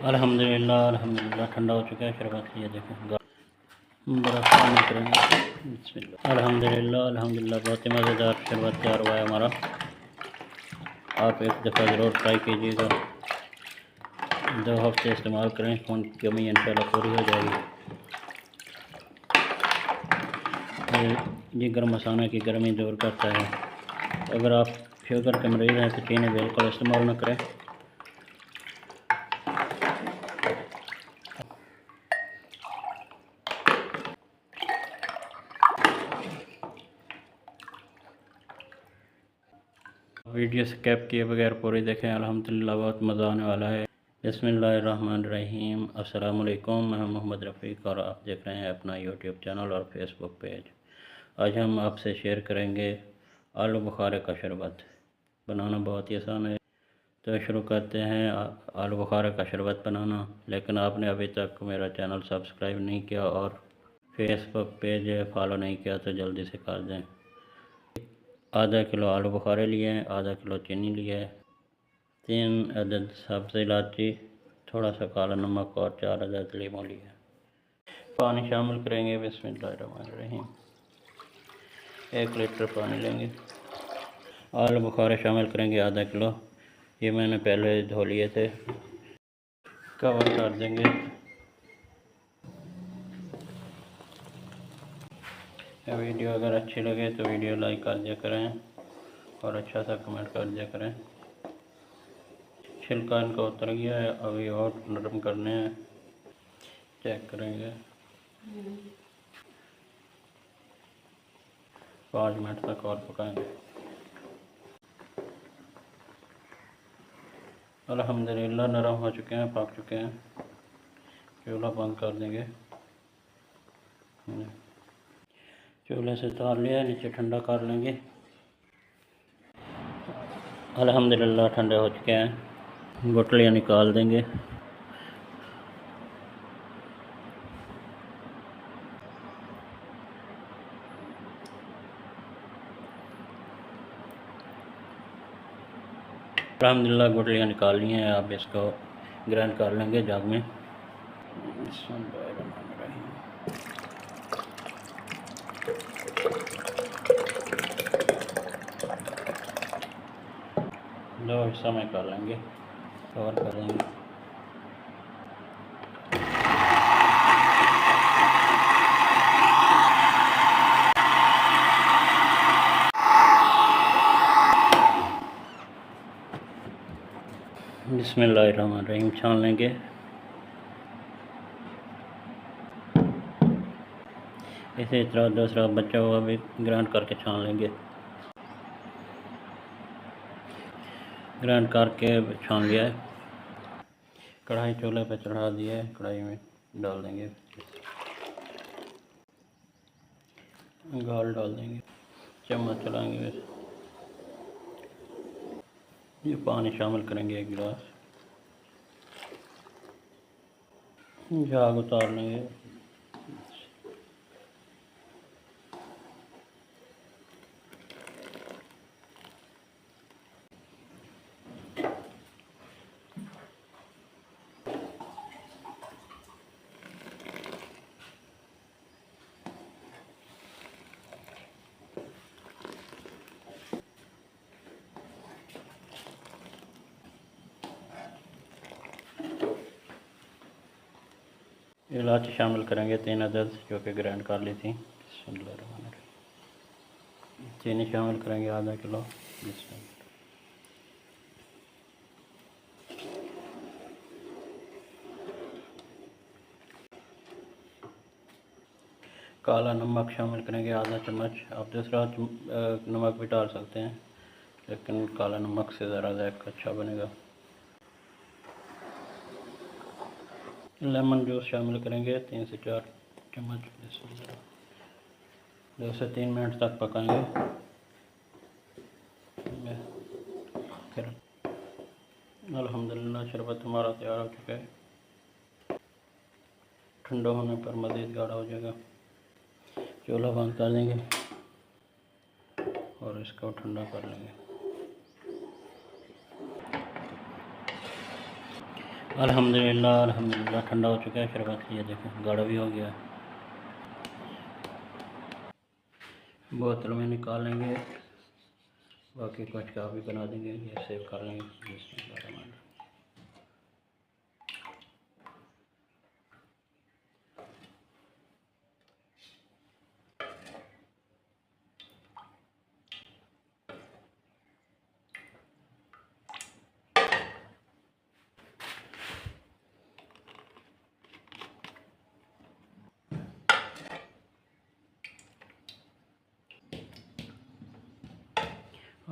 अल्हम्दुलिल्लाह ठंडा हो चुका है शरबत। ये देखें बर्फ़ शामिल करेंगे। बिस्मिल्लाह। अल्हम्दुलिल्लाह बहुत ही मज़ेदार शरबत तैयार हुआ है हमारा। आप एक दफ़ा ज़रूर ट्राई कीजिएगा, 2 हफ़्ते इस्तेमाल करें, खून की कमी इंशाल्लाह पूरी हो जाएगी। ये गर्म मसाना की गर्मी दूर करता है। अगर आप शुगर के मरीज़ हैं तो चीनी बिल्कुल इस्तेमाल न करें। वीडियो स्किप किए बगैर पूरी देखें, अल्हम्दुलिल्लाह बहुत मज़ा आने वाला है। बिस्मिल्लाहिर्रहमानिर्रहीम। अस्सलाम वालेकुम, मैं मोहम्मद रफ़ीक और आप देख रहे हैं अपना यूट्यूब चैनल और फेसबुक पेज। आज हम आपसे शेयर करेंगे आलू बुखारे का शरबत। बनाना बहुत ही आसान है, तो शुरू करते हैं आलू बुखारे का शरबत बनाना। लेकिन आपने अभी तक मेरा चैनल सब्सक्राइब नहीं किया और फेसबुक पेज फॉलो नहीं किया तो जल्दी से कर दें। आधा किलो आलू बुखारे लिए हैं, आधा किलो चीनी लिया है, 3 अदद सब्ज़ इलायची, थोड़ा सा काला नमक और 4 अदद लीमू लिया है। पानी शामिल करेंगे। बिस्मिल्लाहिर्रहमानिर्रहीम। 1 लीटर पानी लेंगे। आलू बुखारे शामिल करेंगे आधा किलो। ये मैंने पहले धो लिए थे। कवर कर देंगे। वीडियो अगर अच्छी लगे तो वीडियो लाइक कर दिया करें और अच्छा सा कमेंट कर दिया करें। छिलका इनका उतर गया है, अभी और नरम करने हैं, चेक करेंगे। 5 मिनट तक और पकाएंगे। अल्हम्दुलिल्लाह नरम हो चुके हैं, पक चुके हैं। चूल्हा बंद कर देंगे। चूल्हे से उतार लिया, नीचे ठंडा कर लेंगे। अल्हम्दुलिल्लाह ठंडे हो चुके हैं, गुठलियाँ निकाल देंगे। अल्हम्दुलिल्लाह गुठलियाँ निकाल ली हैं। अब इसको ग्राइंड कर लेंगे जग में। दो हिस्सा में कर लेंगे, कवर कर देंगे। बिस्मिल्लाहिर्रहमानिर्रहीम छान लेंगे। इसी तरह दूसरा बचा हुआ भी ग्राइंड करके छान लेंगे। ग्राइंड करके छान लिया है। कढ़ाई चूल्हे पे चढ़ा दिया है, कढ़ाई में डाल देंगे, गाल डाल देंगे, चम्मच चलाएंगे। ये पानी शामिल करेंगे 1 गिलास। झाग उतार लेंगे। इलायची शामिल करेंगे 3 अदद, जो कि ग्राइंड कर ली थी। चीनी शामिल करेंगे आधा किलो। काला नमक शामिल करेंगे आधा चम्मच। आप दूसरा नमक भी डाल सकते हैं, लेकिन काला नमक से ज़रा जायका अच्छा बनेगा। लेमन जूस शामिल करेंगे 3 से 4 चम्मच। 2 से 3 मिनट तक पकाएंगे। फिर अल्हम्दुलिल्लाह शरबत हमारा तैयार हो चुका है। ठंडा होने पर मज़ीद गाढ़ा हो जाएगा। चूल्हा बंद कर देंगे और इसको ठंडा कर लेंगे। अल्हम्दुलिल्लाह अल्हम्दुलिल्लाह ठंडा हो चुका है शरबत। ये देखें गाढ़ा भी हो गया। बोतल में निकालेंगे, बाकी कुछ का भी बना देंगे। ये सेव कर लेंगे। बिस्मिल्लाह।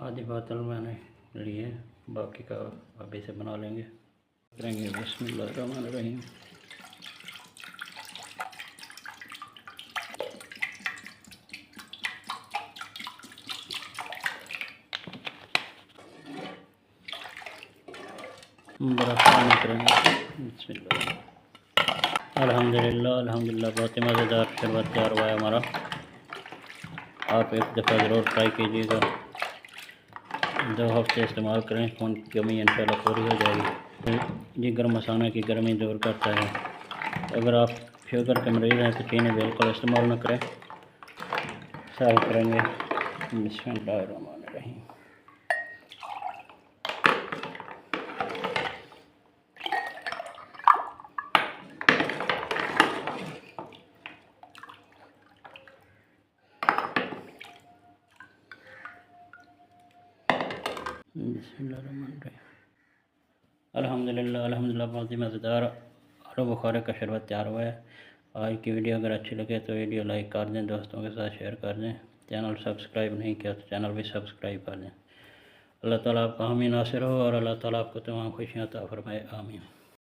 आधी बोतल मैंने ली है, बाकी का अभी से बना लेंगे। करेंगे बिस्मिल्लाहिर्रहमानिर्रहीम। बर्फ़ पानी करेंगे। बिस्मिल्लाह। अल्हम्दुलिल्लाह अल्हम्दुलिल्लाह बहुत ही मज़ेदार शरबत तैयार हुआ है हमारा। आप एक दफ़ा ज़रूर ट्राई कीजिएगा। 2 हफ्ते इस्तेमाल करें, खून की कमी इंशाल्लाह पूरी हो जाएगी। ये गर्म मसाला की गर्मी दूर करता है। अगर आप शुगर के मरीज़ हैं तो चीनी बिल्कुल इस्तेमाल न करें। सर्व करेंगे। बिस्मिल्लाहिर्रहमानिर्रहीम। अल्हम्दुलिल्लाह अल्हम्दुलिल्लाह बहुत ही मज़ेदार आलू बुखारे का शरबत तैयार हुआ है। आज की वीडियो अगर अच्छी लगे तो वीडियो लाइक कर दें, दोस्तों के साथ शेयर कर दें। चैनल सब्सक्राइब नहीं किया तो चैनल भी सब्सक्राइब कर दें। अल्लाह ताला आपका हामी नासिर हो और अल्लाह ताला आपको तमाम खुशियाँ अता फरमाए। आमीन।